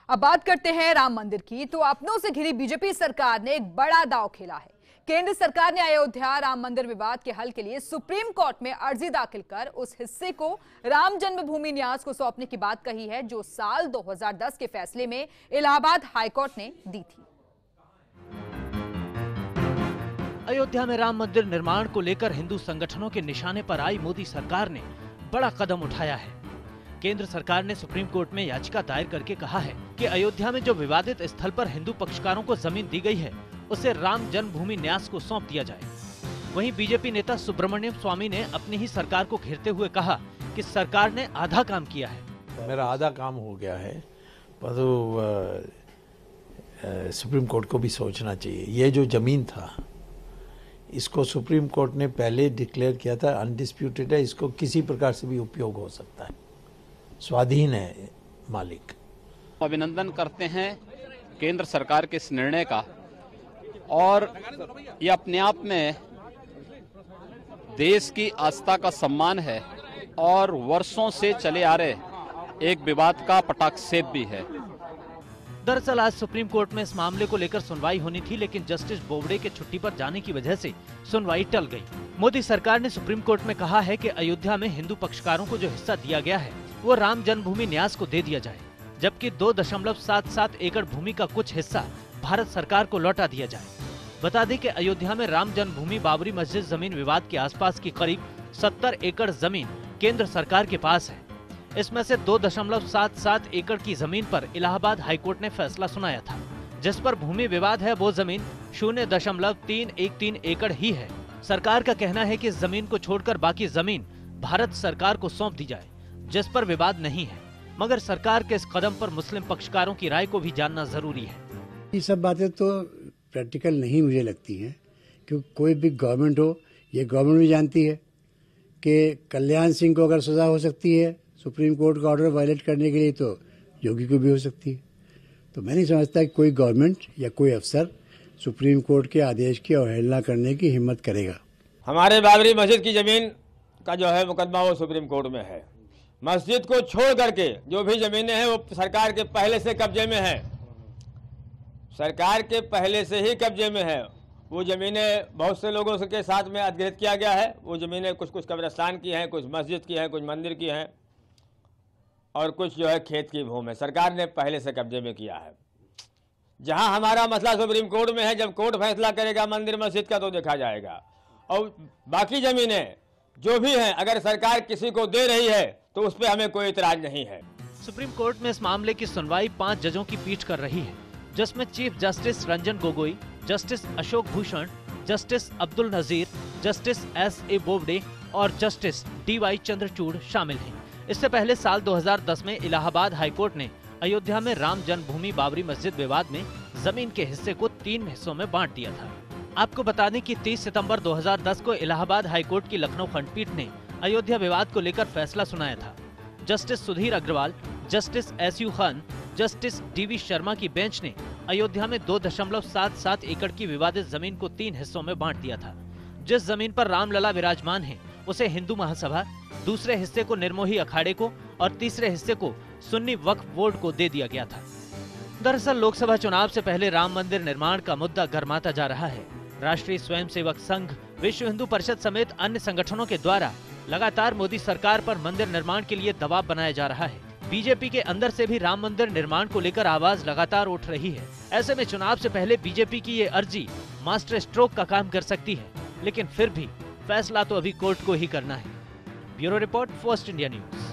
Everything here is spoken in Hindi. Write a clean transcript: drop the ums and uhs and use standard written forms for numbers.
अब बात करते हैं राम मंदिर की। तो अपनों से घिरी बीजेपी सरकार ने एक बड़ा दांव खेला है। केंद्र सरकार ने अयोध्या राम मंदिर विवाद के हल के लिए सुप्रीम कोर्ट में अर्जी दाखिल कर उस हिस्से को राम जन्मभूमि न्यास को सौंपने की बात कही है जो साल 2010 के फैसले में इलाहाबाद हाईकोर्ट ने दी थी। अयोध्या में राम मंदिर निर्माण को लेकर हिंदू संगठनों के निशाने पर आई मोदी सरकार ने बड़ा कदम उठाया है। केंद्र सरकार ने सुप्रीम कोर्ट में याचिका दायर करके कहा है कि अयोध्या में जो विवादित स्थल पर हिंदू पक्षकारों को जमीन दी गई है उसे राम जन्मभूमि न्यास को सौंप दिया जाए। वहीं बीजेपी नेता सुब्रमण्यम स्वामी ने अपनी ही सरकार को घेरते हुए कहा कि सरकार ने आधा काम किया है। मेरा आधा काम हो गया है, पर सुप्रीम कोर्ट को भी सोचना चाहिए। ये जो जमीन था इसको सुप्रीम कोर्ट ने पहले डिक्लेयर किया था अनडिस्प्यूटेड है, इसको किसी प्रकार से भी उपयोग हो सकता है, स्वाधीन है मालिक। अभिनंदन करते हैं केंद्र सरकार के इस निर्णय का, और ये अपने आप में देश की आस्था का सम्मान है और वर्षों से चले आ रहे एक विवाद का पटाक्षेप भी है। दरअसल आज सुप्रीम कोर्ट में इस मामले को लेकर सुनवाई होनी थी, लेकिन जस्टिस बोबडे के छुट्टी पर जाने की वजह से सुनवाई टल गई। मोदी सरकार ने सुप्रीम कोर्ट में कहा है कि अयोध्या में हिंदू पक्षकारों को जो हिस्सा दिया गया है वो राम जन्मभूमि न्यास को दे दिया जाए, जबकि 2.77 एकड़ भूमि का कुछ हिस्सा भारत सरकार को लौटा दिया जाए। बता दें कि अयोध्या में राम जन्मभूमि बाबरी मस्जिद जमीन विवाद के आसपास की करीब 70 एकड़ जमीन केंद्र सरकार के पास है। इसमें से 2.77 एकड़ की जमीन पर इलाहाबाद हाईकोर्ट ने फैसला सुनाया था। जिस पर भूमि विवाद है वो जमीन 0.313 एकड़ ही है। सरकार का कहना है कि इस जमीन को छोड़कर बाकी जमीन भारत सरकार को सौंप दी जाए, जिस पर विवाद नहीं है। मगर सरकार के इस कदम पर मुस्लिम पक्षकारों की राय को भी जानना जरूरी है। ये सब बातें तो प्रैक्टिकल नहीं मुझे लगती हैं, क्योंकि कोई भी गवर्नमेंट हो, ये गवर्नमेंट भी जानती है कि कल्याण सिंह को अगर सजा हो सकती है सुप्रीम कोर्ट का ऑर्डर वायलेट करने के लिए, तो योगी को भी हो सकती है। तो मैं नहीं समझता कि कोई गवर्नमेंट या कोई अफसर सुप्रीम कोर्ट के आदेश की अवहेलना करने की हिम्मत करेगा। हमारे बाबरी मस्जिद की जमीन का जो है मुकदमा वो सुप्रीम कोर्ट में है। मस्जिद को छोड़ करके जो भी जमीनें हैं वो सरकार के पहले से कब्जे में है, सरकार के पहले से ही कब्जे में है। वो ज़मीनें बहुत से लोगों के साथ में अधिग्रहित किया गया है। वो ज़मीनें कुछ कब्रिस्तान की हैं, कुछ मस्जिद की हैं, कुछ मंदिर की हैं और कुछ जो है खेत की भूमि है। सरकार ने पहले से कब्जे में किया है। जहां हमारा मसला सुप्रीम कोर्ट में है, जब कोर्ट फैसला करेगा मंदिर मस्जिद का तो देखा जाएगा। और बाकी ज़मीनें जो भी हैं अगर सरकार किसी को दे रही है तो उस पर हमें कोई इतराज नहीं है। सुप्रीम कोर्ट में इस मामले की सुनवाई 5 जजों की पीठ कर रही है, जिसमें chief justice Ranjan Gogoi, justice Ashok Bhushan, justice Abdul Nazeer, justice S.A. Bobde और जस्टिस D.Y. चंद्रचूड़ शामिल हैं। इससे पहले साल 2010 में इलाहाबाद हाईकोर्ट ने अयोध्या में राम जन्मभूमि बाबरी मस्जिद विवाद में जमीन के हिस्से को 3 हिस्सों में बांट दिया था। आपको बता दें कि 30 सितंबर 2010 को इलाहाबाद हाईकोर्ट की लखनऊ खंडपीठ ने अयोध्या विवाद को लेकर फैसला सुनाया था। Justice Sudhir Agarwal, justice S.U. Khan, justice D.V. Sharma की बेंच ने अयोध्या में 2.77 एकड़ की विवादित जमीन को 3 हिस्सों में बांट दिया था। जिस जमीन पर रामलला विराजमान है उसे हिंदू महासभा, दूसरे हिस्से को निर्मोही अखाड़े को और तीसरे हिस्से को सुन्नी वक्फ बोर्ड को दे दिया गया था। दरअसल लोकसभा चुनाव से पहले राम मंदिर निर्माण का मुद्दा गर्माता जा रहा है। राष्ट्रीय स्वयंसेवक संघ, विश्व हिंदू परिषद समेत अन्य संगठनों के द्वारा लगातार मोदी सरकार पर मंदिर निर्माण के लिए दबाव बनाया जा रहा है। बीजेपी के अंदर से भी राम मंदिर निर्माण को लेकर आवाज लगातार उठ रही है। ऐसे में चुनाव से पहले बीजेपी की ये अर्जी मास्टर स्ट्रोक का काम कर सकती है, लेकिन फिर भी फैसला तो अभी कोर्ट को ही करना है। Bureau report, first India news.